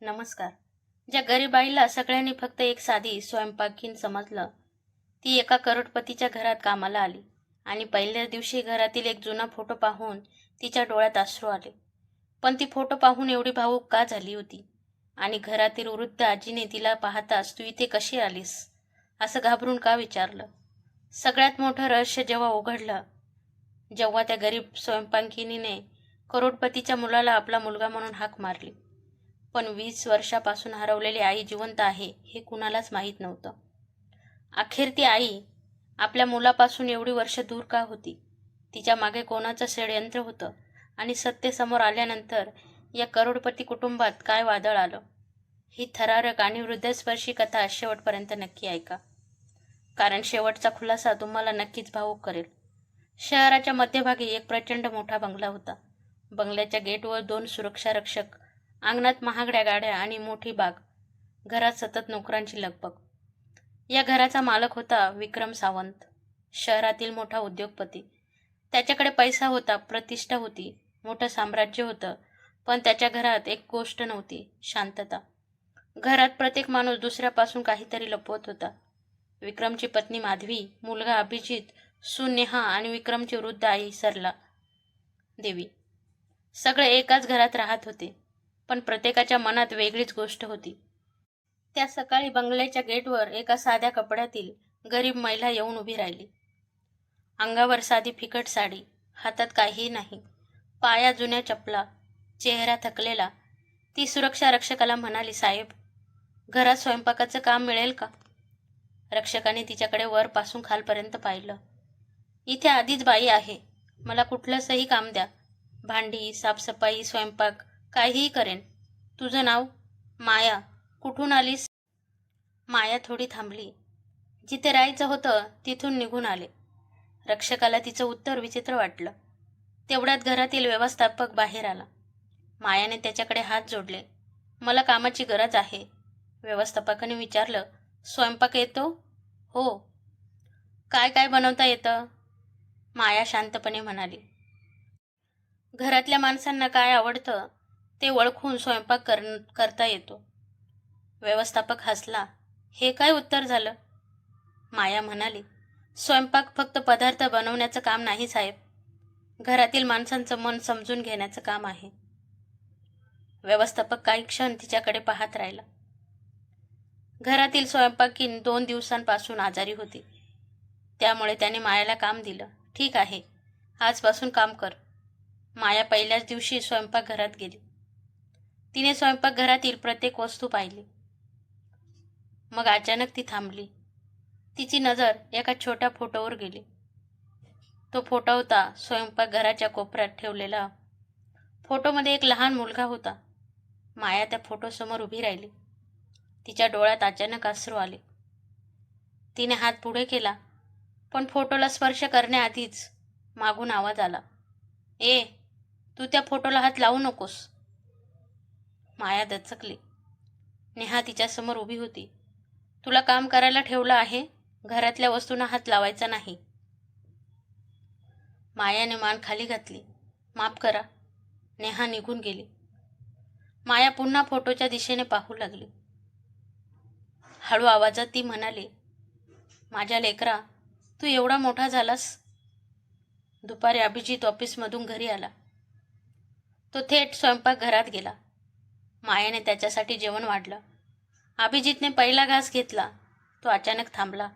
नमस्कार. ज्या गरीब आईला सगळ्यांनी फक्त एक साधी स्वयंपाकीण समजलं, ती एका करोडपतीच्या घरात कामाला आली आणि पहिल्याच दिवशी घरातील एक जुना फोटो पाहून तिच्या डोळ्यात अश्रू आले. पण ती फोटो पाहून एवढी भावूक का झाली होती? आणि घरातील वृद्ध आजीने तिला पाहताच "तू इथे कशी आलीस?" असं घाबरून का विचारलं? सगळ्यात मोठं रहस्य जेव्हा उघडलं, जेव्हा त्या गरीब स्वयंपाकिनीने करोडपतीच्या मुलाला आपला मुलगा म्हणून हाक मारली. पण 20 वर्षापासून हरवलेली आई जिवंत आहे हे कुणालाच माहीत नव्हतं. अखेर ती आई आपल्या मुलापासून एवढी वर्ष दूर का होती? तिच्या मागे कोणाचं षडयंत्र होतं? आणि सत्य समोर आल्यानंतर या करोडपती कुटुंबात काय वादळ आलं? ही थरारक आणि हृदयस्पर्शी कथा शेवटपर्यंत नक्की ऐका, कारण शेवटचा खुलासा तुम्हाला नक्कीच भावूक करेल. शहराच्या मध्यभागी एक प्रचंड मोठा बंगला होता. बंगल्याच्या गेटवर 2 सुरक्षा रक्षक, अंगणात महागड्या गाड्या आणि मोठी बाग. घरात सतत नोकरांची लगबग. या घराचा मालक होता विक्रम सावंत, शहरातील मोठा उद्योगपती. त्याच्याकडे पैसा होता, प्रतिष्ठा होती, मोठं साम्राज्य होतं. पण त्याच्या घरात एक गोष्ट नव्हती, शांतता. घरात प्रत्येक माणूस दुसऱ्यापासून काहीतरी लपवत होता. विक्रमची पत्नी माधवी, मुलगा अभिजित, सून नेहा आणि विक्रमची वृद्ध आई सरला देवी. सगळे एकाच घरात राहत होते, पण प्रत्येकाच्या मनात वेगळीच गोष्ट होती. त्या सकाळी बंगल्याच्या गेटवर एका साध्या कपड्यातील गरीब महिला येऊन उभी राहिली. अंगावर साधी फिकट साडी, हातात काहीही नाही, पाया जुन्या चपला, चेहरा थकलेला. ती सुरक्षा रक्षकाला म्हणाली, "साहेब, घरात स्वयंपाकाचं काम मिळेल का?" रक्षकाने तिच्याकडे वरपासून खालपर्यंत पाहिलं. "इथे आधीच बाई आहे, मला कुठलंसही काम द्या. भांडी, साफसफाई, स्वयंपाक काहीही करेन." "तुझं नाव?" "माया." "कुठून आलीस?" माया थोडी थांबली. "जिथे राहायचं होतं तिथून निघून आले." रक्षकाला तिचं उत्तर विचित्र वाटलं. तेवढ्यात घरातील व्यवस्थापक बाहेर आला. मायाने त्याच्याकडे हात जोडले. "मला कामाची गरज आहे." व्यवस्थापकाने विचारलं, "स्वयंपाक येतो?" "हो." "काय काय बनवता येतं?" माया शांतपणे म्हणाली. "घरातल्या माणसांना काय आवडतं ते ओळखून स्वयंपाक करता येतो." व्यवस्थापक हसला. "हे काय उत्तर झालं?" माया म्हणाली, "स्वयंपाक फक्त पदार्थ बनवण्याचं काम नाही साहेब, घरातील माणसांचं मन समजून घेण्याचं काम आहे." व्यवस्थापक काही क्षण तिच्याकडे पाहत राहिला. घरातील स्वयंपाकीण 2 दिवसांपासून आजारी होती, त्यामुळे त्याने मायाला काम दिलं. "ठीक आहे, आजपासून काम कर." माया पहिल्याच दिवशी स्वयंपाकघरात गेली. तिने स्वयंपाकघरातील प्रत्येक वस्तू पाहिली. मग अचानक ती थांबली. तिची नजर एका छोट्या फोटोवर गेली. तो फोटो होता स्वयंपाकघराच्या कोपऱ्यात ठेवलेला. फोटोमध्ये एक लहान मुलगा होता. माया त्या फोटोसमोर उभी राहिली. तिच्या डोळ्यात अचानक अश्रू आले. तिने हात पुढे केला, पण फोटोला स्पर्श करण्याआधीच मागून आवाज आला, "ए, तू त्या फोटोला हात लावू नकोस." माया दचकली. नेहा तिच्यासमोर उभी होती. "तुला काम करायला ठेवलं आहे, घरातल्या वस्तूंना हात लावायचा नाही." मायाने मान खाली घातली. "माफ करा." नेहा निघून गेली. माया पुन्हा फोटोच्या दिशेने पाहू लागली. हळू आवाजात ती म्हणाली, "माझ्या लेकरा, तू एवढा मोठा झालास." दुपारी अभिजित ऑफिसमधून घरी आला. तो थेट स्वयंपाकघरात गेला. मायाने त्याच्यासाठी जेवण वाढलं. अभिजितने पहिला घास घेतला. तो अचानक थांबला.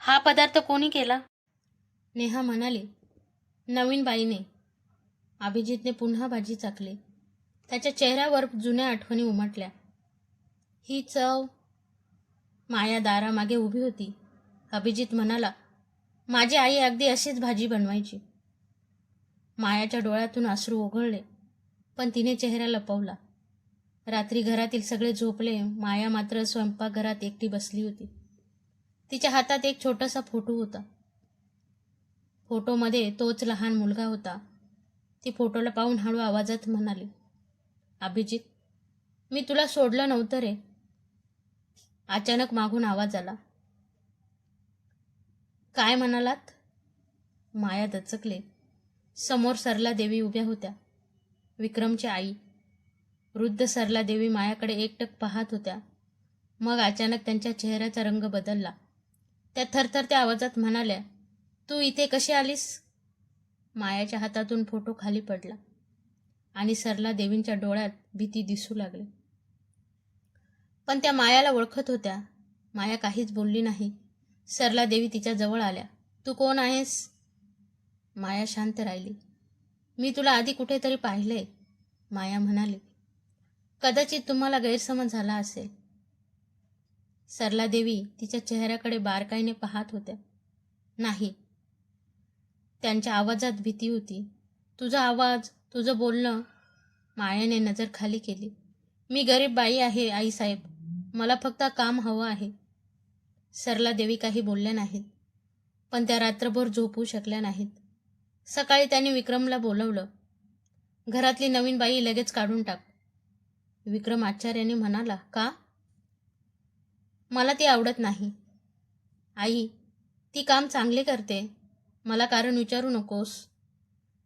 "हा पदार्थ कोणी केला?" नेहा म्हणाली, "नवीन बाईने." अभिजितने पुन्हा भाजी चाखली. त्याच्या चेहऱ्यावर जुन्या आठवणी उमटल्या. "ही चव." माया दारामागे उभी होती. अभिजित म्हणाला, "माझी आई अगदी अशीच भाजी बनवायची." मायाच्या डोळ्यातून अश्रू ओघळले, पण तिने चेहरा लपवला. रात्री घरातील सगळे झोपले. माया मात्र स्वयंपाकघरात एकटी बसली होती. तिच्या हातात एक छोटासा फोटो होता. फोटोमध्ये तोच लहान मुलगा होता. ती फोटोला पाहून हळू आवाजात म्हणाली, "अभिजित, मी तुला सोडलं नव्हतं रे." अचानक मागून आवाज आला, "काय म्हणालात?" माया दचकले. समोर सरला देवी उभ्या होत्या, विक्रमची आई. वृद्ध सरला देवी मायाकडे एकटक पाहत होत्या. मग अचानक त्यांच्या चेहऱ्याचा रंग बदलला. त्या थरथरत्या आवाजात म्हणाल्या, तू इथे कशी आलीस? मायाच्या हातातून फोटो खाली पडला आणि सरला देवींच्या डोळ्यात भीती दिसू लागली. पण त्या मायाला ओळखत होत्या. माया काहीच बोलली नाही. सरला देवी तिच्या जवळ आल्या. तू कोण आहेस? माया शांत राहिली. मी तुला आधी कुठेतरी पाहिलंय, माया म्हणाली. कदाचित तुम्हाला गैरसमज झाला असेल. सरला देवी तिच्या चेहऱ्याकडे बारकाईने पाहत होत्या. नाही. त्यांच्या आवाजात भीती होती. तुझा आवाज, तुझं बोलणं. मायाने नजर खाली केली. मी गरीब बाई आहे आईसाहेब. मला फक्त काम हवं आहे. सरला देवी काही बोलल्या नाहीत. पण त्या रात्रभर झोपू शकल्या नाहीत. सकाळी त्यांनी विक्रमला बोलवलं. घरातली नवीन बाई लगेच काढून टाक. विक्रम आचार्याने म्हणाला, का? मला ती आवडत नाही. आई, ती काम चांगले करते. मला कारण विचारू नकोस.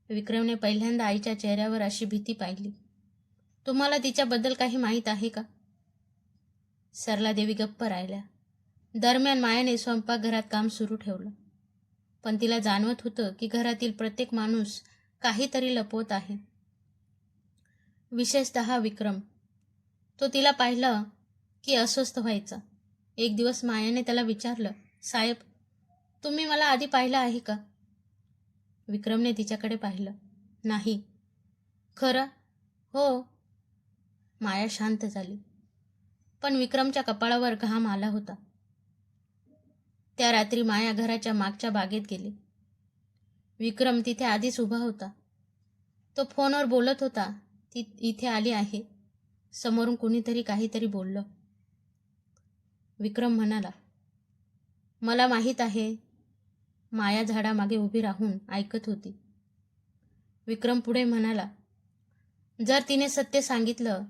विक्रमने पहिल्यांदा आईच्या चेहऱ्यावर अशी भीती पाहिली. तुम्हाला तिच्याबद्दल काही माहीत आहे का? सरला देवी गप्प राहिल्या. दरम्यान मायाने स्वयंपाकघरात काम सुरू ठेवलं. पण तिला जाणवत होतं की घरातील प्रत्येक माणूस काहीतरी लपवत आहे. विशेषतः विक्रम. तो तिला पाहिलं की अस्वस्थ व्हायचा. एक दिवस मायाने त्याला विचारलं, साहेब, तुम्ही मला आधी पाहिलं आहे का? विक्रमने तिच्याकडे पाहिलं. नाही. खरं? हो. माया शांत झाली. पण विक्रमच्या कपाळावर घाम आला होता. त्या रात्री माया घराच्या मागच्या बागेत गेली. विक्रम तिथे आधीच उभा होता. तो फोनवर बोलत होता. ती इथे आली आहे. समोरून कुणीतरी काहीतरी बोललं. विक्रम म्हणाला, मला माहीत आहे. माया झाडामागे उभी राहून ऐकत होती. विक्रम पुढे म्हणाला, जर तिने सत्य सांगितलं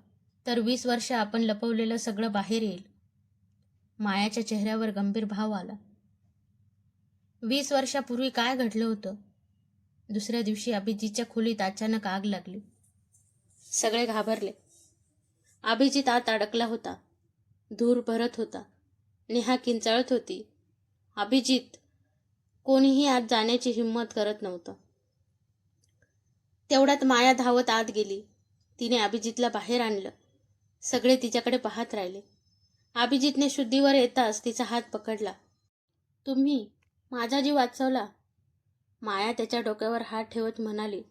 तर 20 वर्ष आपण लपवलेलं सगळं बाहेर येईल. मायाच्या चेहऱ्यावर गंभीर भाव आला. 20 वर्षापूर्वी काय घडलं होतं? दुसऱ्या दिवशी अभिजितच्या खोलीत अचानक आग लागली. सगळे घाबरले. अभिजित आत अडकला होता. धूर भरत होता. नेहा किंचाळत होती. अभिजित. कोणीही आत जाण्याची हिंमत करत नव्हतं. तेवढ्यात माया धावत आत गेली. तिने अभिजितला बाहेर आणलं. सगळे तिच्याकडे पाहत राहिले. अभिजितने शुद्धीवर येताच तिचा हात पकडला. तुम्ही माझा जीव वाचवला. माया त्याच्या डोक्यावर हात ठेवत म्हणाली,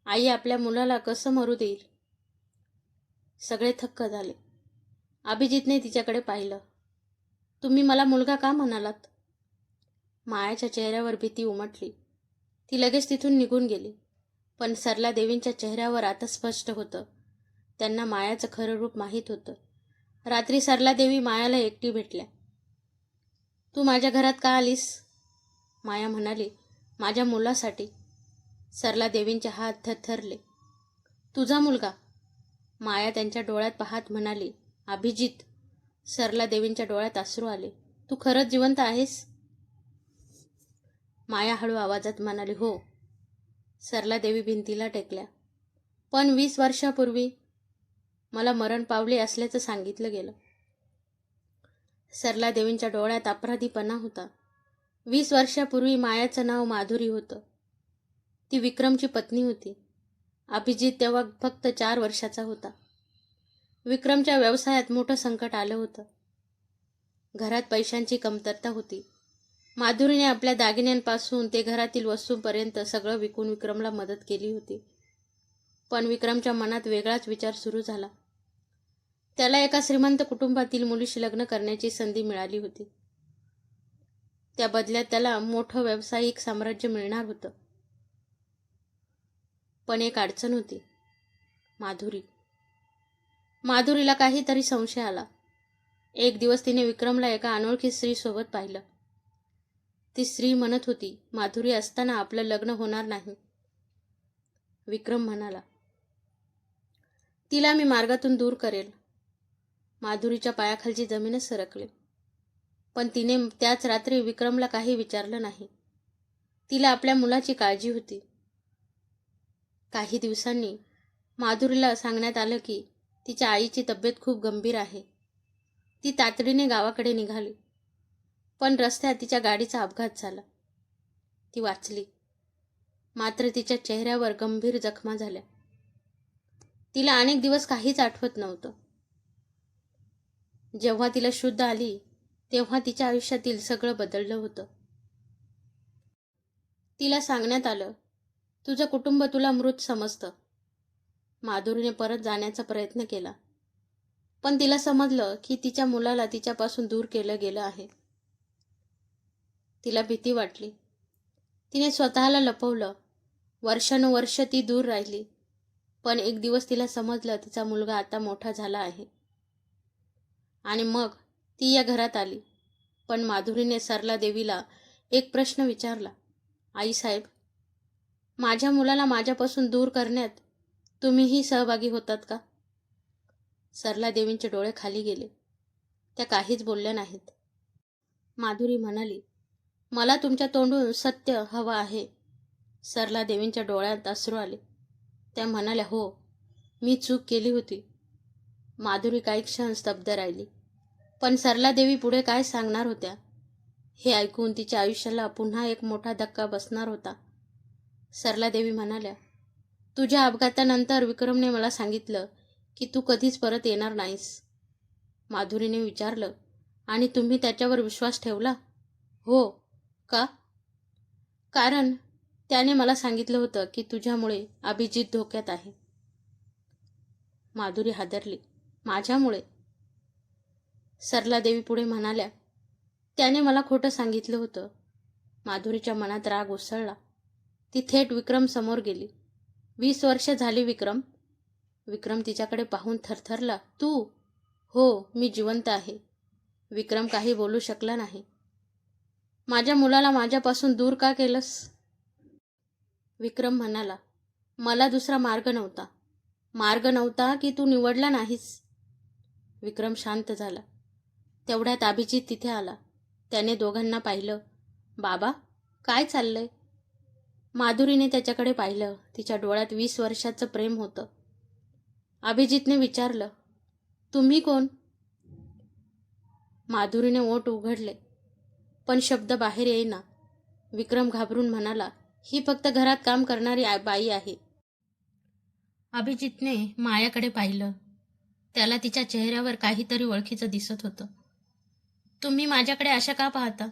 आई आपल्या मुलाला कसं मरू देईल? सगळे थक्क झाले. अभिजितने तिच्याकडे पाहिलं. तुम्ही मला मुलगा का म्हणालात? मायाच्या चेहऱ्यावर भीती उमटली. ती लगेच तिथून निघून गेली. पण सरला देवींच्या चेहऱ्यावर आता स्पष्ट होतं. त्यांना मायाचं खरं रूप माहीत होतं. रात्री सरला देवी मायाला एकटी भेटल्या. तू माझ्या घरात का आलीस? माया म्हणाली, माझ्या मुलासाठी. सरला देवींचे हात थरथरले. तुझा मुलगा? माया त्यांच्या डोळ्यात पाहत म्हणाली, अभिजित. सरला देवींच्या डोळ्यात अश्रू आले. तू खरंच जिवंत आहेस? माया हळू आवाजात म्हणाली, हो. सरला देवी भिंतीला टेकल्या. पण 20 वर्षापूर्वी मला मरण पावले असल्याचं सांगितलं गेलं. सरला देवींच्या डोळ्यात अपराधीपणा होता. 20 वर्षापूर्वी मायाचं नाव माधुरी होतं. ती विक्रमची पत्नी होती. अभिजित तेव्हा फक्त 4 वर्षाचा होता. विक्रमच्या व्यवसायात मोठं संकट आलं होतं. घरात पैशांची कमतरता होती. माधुरीने आपल्या दागिन्यांपासून ते घरातील वस्तूंपर्यंत सगळं विकून विक्रमला मदत केली होती. पण विक्रमच्या मनात वेगळाच विचार सुरू झाला. त्याला एका श्रीमंत कुटुंबातील मुलीशी लग्न करण्याची संधी मिळाली होती. त्या बदल्यात त्याला मोठं व्यावसायिक साम्राज्य मिळणार होतं. पण एक अडचण होती. माधुरी. माधुरीला काहीतरी संशय आला. एक दिवस तिने विक्रमला एका अनोळखी स्त्रीसोबत पाहिलं. ती स्त्री म्हणत होती, माधुरी असताना आपलं लग्न होणार नाही. विक्रम म्हणाला, तिला मी मार्गातून दूर करेल. माधुरीच्या पायाखालची जमीनच सरकली. पण तिने त्याच रात्री विक्रमला काही विचारलं नाही. तिला आपल्या मुलाची काळजी होती. काही दिवसांनी माधुरीला सांगण्यात आलं की तिच्या आईची तब्येत खूप गंभीर आहे. ती तातडीने गावाकडे निघाली, पण रस्त्यात तिच्या गाडीचा अपघात झाला. ती वाचली, मात्र तिच्या चेहऱ्यावर गंभीर जखमा झाल्या. तिला अनेक दिवस काहीच आठवत नव्हतं. जेव्हा तिला शुद्ध आली तेव्हा तिच्या आयुष्यातील सगळं बदललं होतं. तिला सांगण्यात आलं, तुझं कुटुंब तुला मृत समजतं. माधुरीने परत जाण्याचा प्रयत्न केला, पण तिला समजलं की तिच्या मुलाला तिच्यापासून दूर केलं गेलं आहे. तिला भीती वाटली. तिने स्वतःला लपवलं. वर्षानुवर्ष ती दूर राहिली, पण एक दिवस तिला समजलं तिचा मुलगा आता मोठा झाला आहे. आणि मग ती या घरात आली. पण माधुरीने सरला देवीला एक प्रश्न विचारला, आईसाहेब, माझ्या मुलाला माझ्यापासून दूर करण्यात तुम्हीही सहभागी होतात का? सरला देवींचे डोळे खाली गेले. त्या काहीच बोलल्या नाहीत. माधुरी म्हणाली, मला तुमच्या तोंडून सत्य हवं आहे. सरला देवींच्या डोळ्यात अश्रू आले. त्या म्हणाल्या, हो, मी चूक केली होती. माधुरी काही क्षण स्तब्ध राहिली, पण सरला देवी पुढे काय सांगणार होत्या हे ऐकून तिच्या आयुष्याला पुन्हा एक मोठा धक्का बसणार होता. सरला देवी म्हणाल्या, तुझ्या अपघातानंतर विक्रमने मला सांगितलं की तू कधीच परत येणार नाहीस. माधुरीने विचारलं, आणि तुम्ही त्याच्यावर विश्वास ठेवला? हो. का? कारण त्याने मला सांगितलं होतं की तुझ्यामुळे अभिजित धोक्यात आहे. माधुरी हादरली. माझ्यामुळे? सरला देवी पुढे म्हणाल्या, त्याने मला खोटं सांगितलं होतं. माधुरीच्या मनात राग उसळला. ती थेट विक्रम समोर गेली. 20 वर्ष झाली विक्रम. विक्रम तिच्याकडे पाहून थरथरला. तू? हो, मी जिवंत आहे. विक्रम काही बोलू शकला नाही. माझ्या मुलाला माझ्यापासून दूर का केलंस? विक्रम म्हणाला, मला दुसरा मार्ग नव्हता. मार्ग नव्हता की तू निवडला नाहीस. विक्रम शांत झाला. तेवढ्यात अभिजित तिथे आला. त्याने दोघांना पाहिलं. बाबा, काय चाललंय? माधुरीने त्याच्याकडे पाहिलं. तिच्या डोळ्यात 20 वर्षाचं प्रेम होतं. अभिजितने विचारलं, तुम्ही कोण? माधुरीने ओठ उघडले, पण शब्द बाहेर येईना. विक्रम घाबरून म्हणाला, ही फक्त घरात काम करणारी बाई आहे. अभिजितने मायाकडे पाहिलं. त्याला तिच्या चेहऱ्यावर काहीतरी ओळखीचं दिसत होतं. तुम्ही माझ्याकडे अशा का पाहता?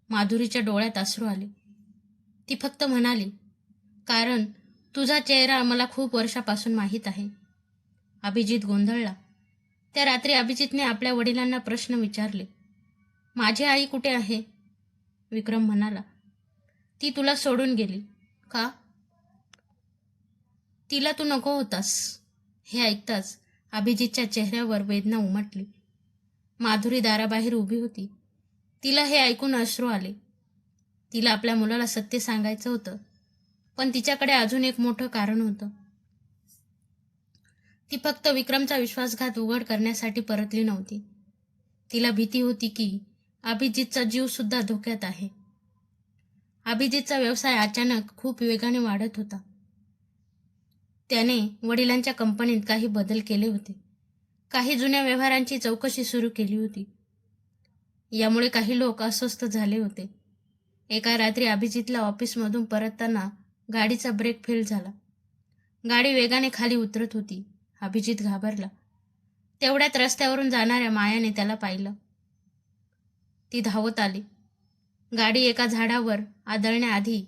माधुरीच्या डोळ्यात अश्रू आले. ती फक्त म्हणाली, कारण तुझा चेहरा मला खूप वर्षापासून माहीत आहे. अभिजित गोंधळला. त्या रात्री अभिजितने आपल्या वडिलांना प्रश्न विचारले, माझी आई कुठे आहे? विक्रम म्हणाला, ती तुला सोडून गेली. का? तिला तू नको होतास. हे ऐकताच अभिजितच्या चेहऱ्यावर वेदना उमटली. माधुरी दाराबाहेर उभी होती. तिला हे ऐकून अश्रू आले. तिला आपल्या मुलाला सत्य सांगायचं होतं, पण तिच्याकडे अजून एक मोठं कारण होतं. ती फक्त विक्रमचा विश्वासघात उघड करण्यासाठी परतली नव्हती. तिला भीती होती की अभिजितचा जीव सुद्धा धोक्यात आहे. अभिजितचा व्यवसाय अचानक खूप वेगाने वाढत होता. त्याने वडिलांच्या कंपनीत काही बदल केले होते. काही जुन्या व्यवहारांची चौकशी सुरू केली होती. यामुळे काही लोक अस्वस्थ झाले होते. एका रात्री अभिजितला ऑफिसमधून परतताना गाडीचा ब्रेक फेल झाला. गाडी वेगाने खाली उतरत होती. अभिजित घाबरला. तेवढ्यात रस्त्यावरून जाणाऱ्या मायाने त्याला पाहिलं. ती धावत आली. गाडी एका झाडावर आदळण्याआधी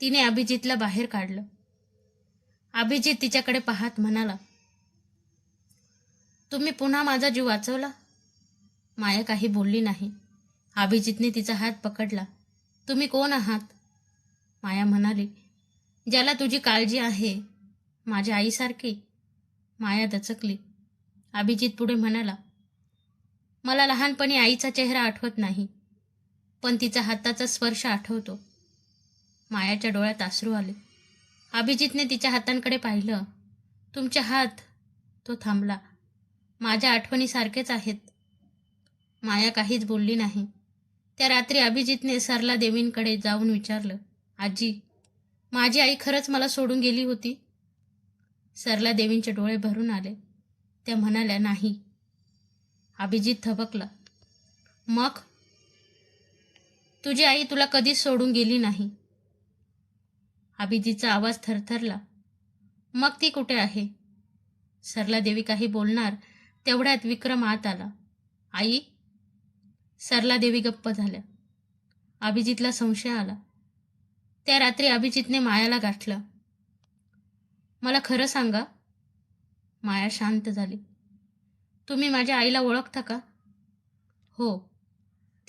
तिने अभिजितला बाहेर काढलं. अभिजित तिच्याकडे पाहत म्हणाला, तुम्ही पुन्हा माझा जीव वाचवला? माया काही बोलली नाही. अभिजितने तिचा हात पकडला. तुम्ही कोण आहात? माया म्हणाली, ज्याला तुझी काळजी आहे, माझ्या आईसारखी. माया दचकली. अभिजित पुढे म्हणाला, मला लहानपणी आईचा चेहरा आठवत नाही, पण तिचा हाताचा स्पर्श आठवतो. मायाच्या डोळ्यात अश्रू आले. अभिजितने तिच्या हातांकडे पाहिलं. तुमचे हात. तो थांबला. माझ्या आठवणीसारखेच आहेत. माया काहीच बोलली नाही. त्या रात्री अभिजितने सरला देवींकडे जाऊन विचारलं, आजी, माझी आई खरंच मला सोडून गेली होती? सरला देवींचे डोळे भरून आले. त्या म्हणाल्या, नाही. अभिजित थबकला. मग? तुझी आई तुला कधीच सोडून गेली नाही. अभिजितचा आवाज थरथरला. मग ती कुठे आहे? सरला देवी काही बोलणार तेवढ्यात विक्रम आत आला. आई? सरला देवी गप्प झाल्या. अभिजितला संशय आला. त्या रात्री अभिजितने मायाला गाठलं. मला खरं सांगा. माया शांत झाली. तुम्ही माझ्या आईला ओळखता का? हो.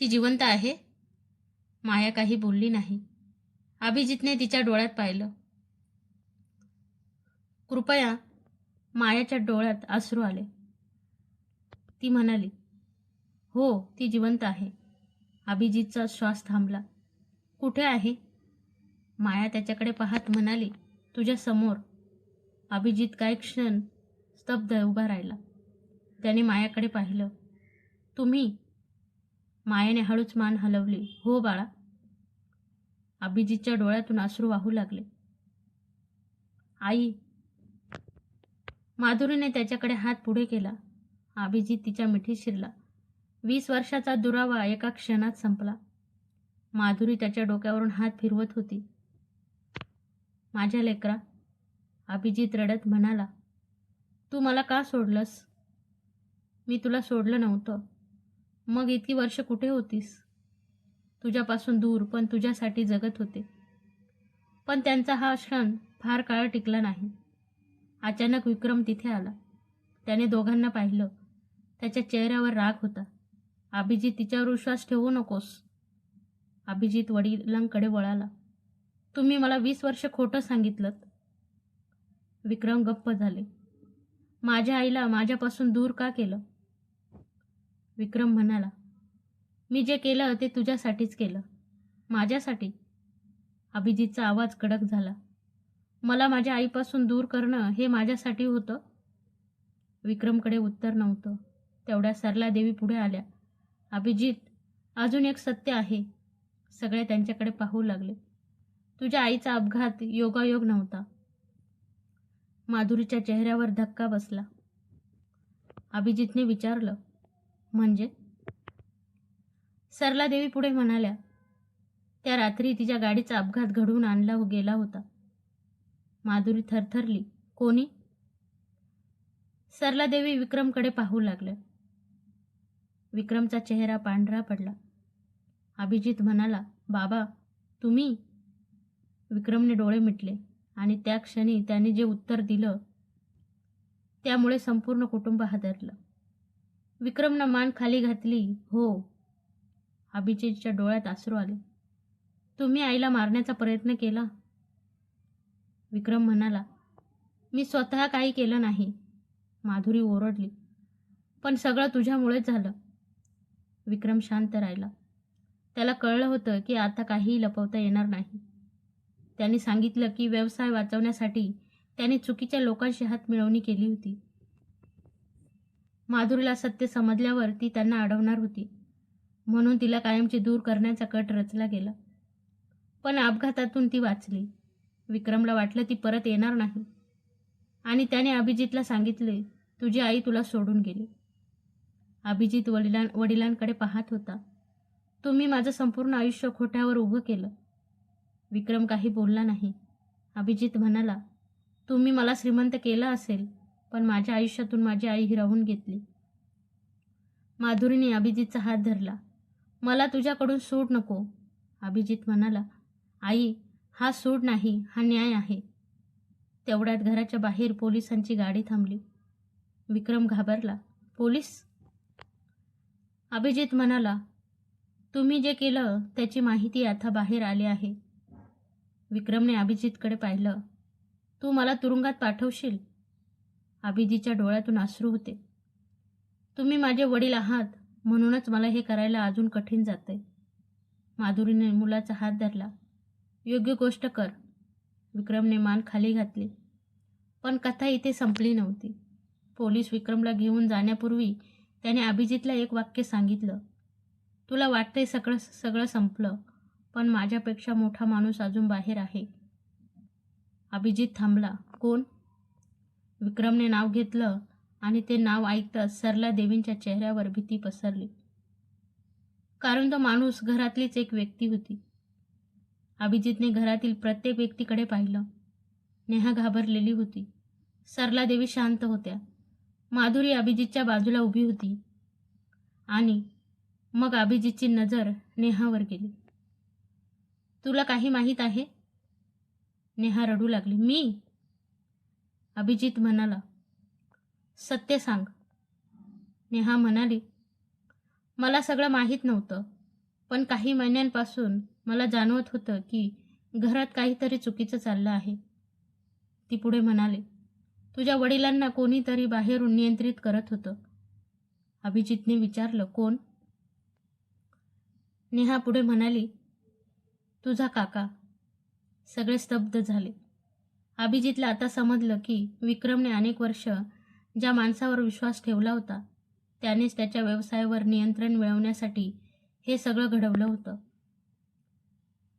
ती जिवंत आहे? माया काही बोलली नाही. अभिजितने तिच्या डोळ्यात पाहिलं. कृपया. मायाच्या डोळ्यात अश्रू आले. ती म्हणाली, हो, ती जिवंत आहे. अभिजितचा श्वास थांबला. कुठे आहे? माया त्याच्याकडे पाहत म्हणाली, तुझ्या समोर. अभिजित काही क्षण स्तब्ध उभा राहिला. त्याने मायाकडे पाहिलं. तुम्ही? मायाने हळूच मान हलवली. हो बाळा. अभिजितच्या डोळ्यातून अश्रू वाहू लागले. आई. माधुरीने त्याच्याकडे हात पुढे केला. अभिजित तिच्या मिठीत शिरला. 20 वर्षाचा दुरावा एका क्षणात संपला. माधुरी त्याच्या डोक्यावरून हात फिरवत होती. माझ्या लेकरा. अभिजित रडत म्हणाला, तू मला का सोडलंस? मी तुला सोडलं नव्हतं. मग इतकी वर्ष कुठे होतीस? तुझ्यापासून दूर, पण तुझ्यासाठी जगत होते. पण त्यांचा हा क्षण फार काळ टिकला नाही. अचानक विक्रम तिथे आला. त्याने दोघांना पाहिलं. त्याच्या चेहऱ्यावर राग होता. अभिजित, तिच्यावर विश्वास ठेवू नकोस. अभिजित वडिलांकडे वळाला. तुम्ही मला 20 वर्ष खोटं सांगितलं. विक्रम गप्प झाले. माझ्या आईला माझ्यापासून दूर का केलं? विक्रम म्हणाला, मी जे केलं ते तुझ्यासाठीच केलं. माझ्यासाठी? अभिजितचा आवाज कडक झाला. मला माझ्या आईपासून दूर करणं हे माझ्यासाठी होतं? विक्रमकडे उत्तर नव्हतं. तेवढ्या सरला देवी पुढे आल्या. अभिजित, अजून एक सत्य आहे. सगळे त्यांच्याकडे पाहू लागले. तुझ्या आईचा अपघात योगायोग नव्हता. माधुरीच्या चेहऱ्यावर धक्का बसला. अभिजितने विचारलं, म्हणजे? सरला देवी पुढे म्हणाल्या, त्या रात्री तिच्या गाडीचा अपघात घडवून आणला गेला होता. माधुरी थरथरली. कोणी? सरला देवी विक्रमकडे पाहू लागल्या. विक्रमचा चेहरा पांढरा पडला. अभिजित म्हणाला, बाबा, तुम्ही? विक्रमने डोळे मिटले आणि त्या क्षणी त्याने जे उत्तर दिलं त्यामुळे संपूर्ण कुटुंब हादरलं. विक्रमनं मान खाली घातली. हो. अभिजितच्या डोळ्यात अश्रू आले. तुम्ही आईला मारण्याचा प्रयत्न केला? विक्रम म्हणाला, मी स्वतः काही केलं नाही. माधुरी ओरडली. पण सगळं तुझ्यामुळेच झालं. विक्रम शांत राहिला. त्याला कळलं होतं की आता काहीही लपवता येणार नाही. त्याने सांगितलं की व्यवसाय वाचवण्यासाठी त्याने चुकीच्या लोकांशी हातमिळवणी केली होती. माधुरीला सत्य समजल्यावर ती त्यांना अडवणार होती. म्हणून तिला कायमची दूर करण्याचा कट रचला गेला. पण अपघातातून ती वाचली. विक्रमला वाटलं ती परत येणार नाही आणि त्याने अभिजितला सांगितले, तुझी आई तुला सोडून गेली. अभिजित वडिलांकडे पाहत होता. तुम्ही माझं संपूर्ण आयुष्य खोट्यावर उभं केलं. विक्रम काही बोलला नाही. अभिजित म्हणाला, तुम्ही मला श्रीमंत केलं असेल, पण माझ्या आयुष्यातून माझी आई हिरावून घेतली. माधुरीने अभिजितचा हात धरला. मला तुझ्याकडून सूड नको. अभिजित म्हणाला, आई, हा सूड नाही, हा न्याय आहे. तेवढ्यात घराच्या बाहेर पोलिसांची गाडी थांबली. विक्रम घाबरला. पोलीस? अभिजित म्हणाला, तुम्ही जे केलं त्याची माहिती आता बाहेर आली आहे. विक्रमने अभिजितकडे पाहिलं. तू मला तुरुंगात पाठवशील? अभिजितच्या डोळ्यातून अश्रू होते. तुम्ही माझे वडील आहात, म्हणूनच मला हे करायला अजून कठीण जातंय. माधुरीने मुलाचा हात धरला. योग्य गोष्ट कर. विक्रमने मान खाली घातली. पण कथा इथे संपली नव्हती. पोलीस विक्रमला घेऊन जाण्यापूर्वी त्याने अभिजितला एक वाक्य सांगितलं. तुला वाटतंय सगळं संपलं, पण माझ्यापेक्षा मोठा माणूस अजून बाहेर आहे. अभिजित थांबला. कोण? विक्रमने नाव घेतलं आणि ते नाव ऐकताच सरला देवींच्या चेहऱ्यावर भीती पसरली. कारण तो माणूस घरातलीच एक व्यक्ती होती. अभिजितने घरातील प्रत्येक व्यक्तीकडे पाहिलं. नेहा घाबरलेली होती. सरला देवी शांत होत्या. माधुरी अभिजितच्या बाजूला उभी होती. आणि मग अभिजितची नजर नेहावर गेली. तुला काही माहीत आहे? नेहा रडू लागली. मी? अभिजित म्हणाला. सत्य सांग. नेहा म्हणाली, मला सगळं माहीत नव्हतं, पण काही महिन्यांपासून मला जाणवत होतं की घरात काहीतरी चुकीचं चाललं आहे. ती पुढे म्हणाली, तुझ्या वडिलांना कोणीतरी बाहेरून नियंत्रित करत होतं. अभिजितने विचारलं, कोण? नेहा पुढे म्हणाली, तुझा काका. सगळे स्तब्ध झाले. अभिजितला आता समजलं की विक्रमने अनेक वर्ष ज्या माणसावर विश्वास ठेवला होता त्यानेच त्याच्या व्यवसायावर नियंत्रण मिळवण्यासाठी हे सगळं घडवलं होतं.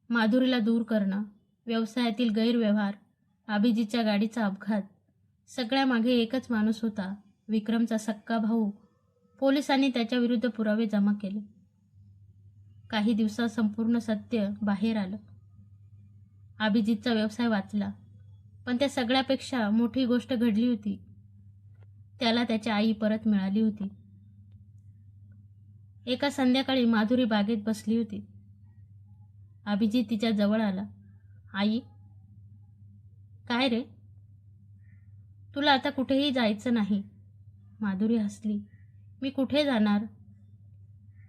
माधुरीला दूर करणं, व्यवसायातील गैरव्यवहार, अभिजितच्या गाडीचा अपघात, सगळ्यामागे एकच माणूस होता, विक्रमचा सक्का भाऊ. पोलिसांनी त्याच्याविरुद्ध पुरावे जमा केले. काही दिवसात संपूर्ण सत्य बाहेर आलं. अभिजितचा व्यवसाय वाचला, पण त्या सगळ्यापेक्षा मोठी गोष्ट घडली होती. त्याला त्याची आई परत मिळाली होती. एका संध्याकाळी माधुरी बागेत बसली होती. अभिजित तिच्या जवळ आला. आई? काय रे? तुला आता कुठेही जायचं नाही. माधुरी हसली. मी कुठे जाणार?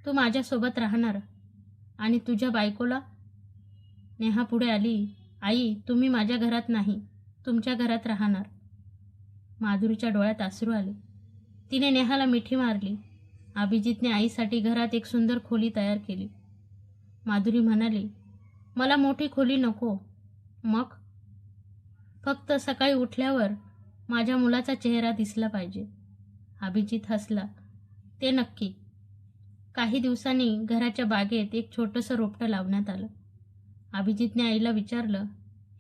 तू माझ्यासोबत राहणार. आणि तुझ्या बायकोला? नेहा पुढे आली. आई, तुम्ही माझ्या घरात नाही, तुमच्या घरात राहणार. माधुरीच्या डोळ्यात अश्रू आले. तिने नेहाला मिठी मारली. अभिजितने आईसाठी घरात एक सुंदर खोली तयार केली. माधुरी म्हणाली, मला मोठी खोली नको. मग? फक्त सकाळी उठल्यावर माझ्या मुलाचा चेहरा दिसला पाहिजे. अभिजित हसला. ते नक्की. काही दिवसांनी घराच्या बागेत एक छोटंसं रोपटं लावण्यात आलं. अभिजितने आईला विचारलं,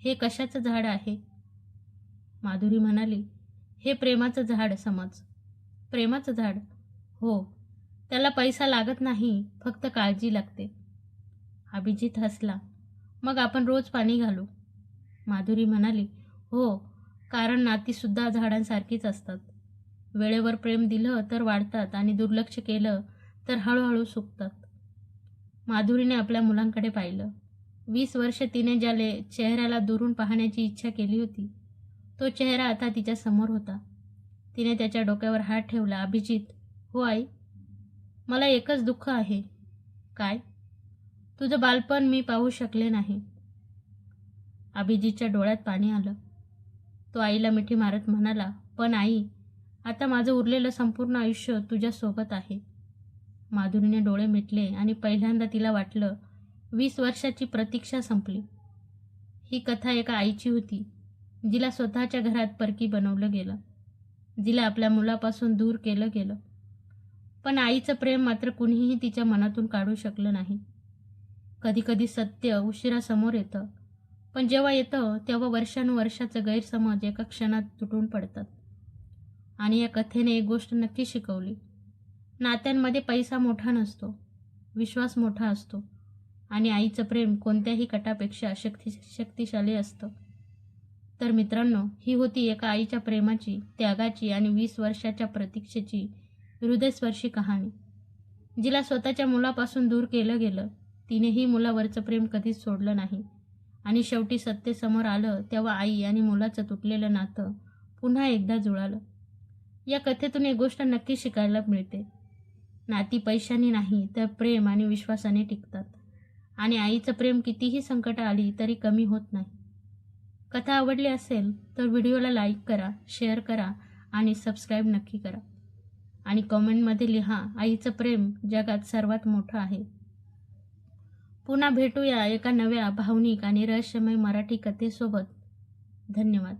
हे कशाचं झाड आहे? माधुरी म्हणाली, हे प्रेमाचं झाड समज. प्रेमाचं झाड? हो. त्याला पैसा लागत नाही, फक्त काळजी लागते. अभिजित हसला. मग आपण रोज पाणी घालू. माधुरी म्हणाली, हो, कारण नातीसुद्धा झाडांसारखीच असतात. वेळेवर प्रेम दिलं तर वाढतात आणि दुर्लक्ष केलं तर हळूहळू सुकतात. माधुरीने आपल्या मुलांकडे पाहिलं. 20 वर्ष तिने ज्या चेहऱ्याला दुरून पाहण्याची इच्छा केली होती, तो चेहरा आता तिच्या समोर होता. तिने त्याच्या डोक्यावर हात ठेवला. अभिजित, हो आई, मला एकच दुःख आहे. काय? तुझं बालपण मी पाहू शकले नाही. अभिजितच्या डोळ्यात पाणी आलं. तो आईला मिठी मारत म्हणाला, पण आई, आता माझं उरलेलं संपूर्ण आयुष्य तुझ्यासोबत आहे. माधुरीने डोळे मिटले आणि पहिल्यांदा तिला वाटलं 20 वर्षाची प्रतीक्षा संपली. ही कथा एका आईची होती, जिला स्वतःच्या घरात परकी बनवलं गेलं, जिला आपल्या मुलापासून दूर केलं गेलं. पण आईचं प्रेम मात्र कुणीही तिच्या मनातून काढू शकलं नाही. कधीकधी सत्य उशिरा समोर येतं, पण जेव्हा येतं तेव्हा वर्षानुवर्षाचं गैरसमज एका क्षणात तुटून पडतात. आणि या कथेने एक गोष्ट नक्की शिकवली. नात्यांमध्ये पैसा मोठा नसतो, विश्वास मोठा असतो. आणि आईचं प्रेम कोणत्याही कटापेक्षा शक्तिशाली असतं. तर मित्रांनो, ही होती एका आईच्या प्रेमाची, त्यागाची आणि 20 वर्षाच्या प्रतीक्षेची हृदयस्पर्शी कहाणी. जिला स्वतःच्या मुलापासून दूर केलं गेलं, तिनेही मुलावरचं प्रेम कधीच सोडलं नाही. आणि शेवटी सत्य समोर आलं तेव्हा आई आणि मुलाचं तुटलेलं नातं पुन्हा एकदा जुळालं. या कथेतून एक गोष्ट नक्की शिकायला मिळते. नाती पैशाने नाही तर प्रेम आणि विश्वासाने टिकतात. आणि आईचं प्रेम कितीही संकट आली तरी कमी होत नाही. कथा आवडली असेल तर व्हिडिओला लाईक करा, शेअर करा आणि सबस्क्राईब नक्की करा. आणि कमेंटमध्ये लिहा, आईचं प्रेम जगात सर्वात मोठं आहे. पुन्हा भेटूया एका नव्या भावनिक आणि रहस्यमय मराठी कथेसोबत. धन्यवाद.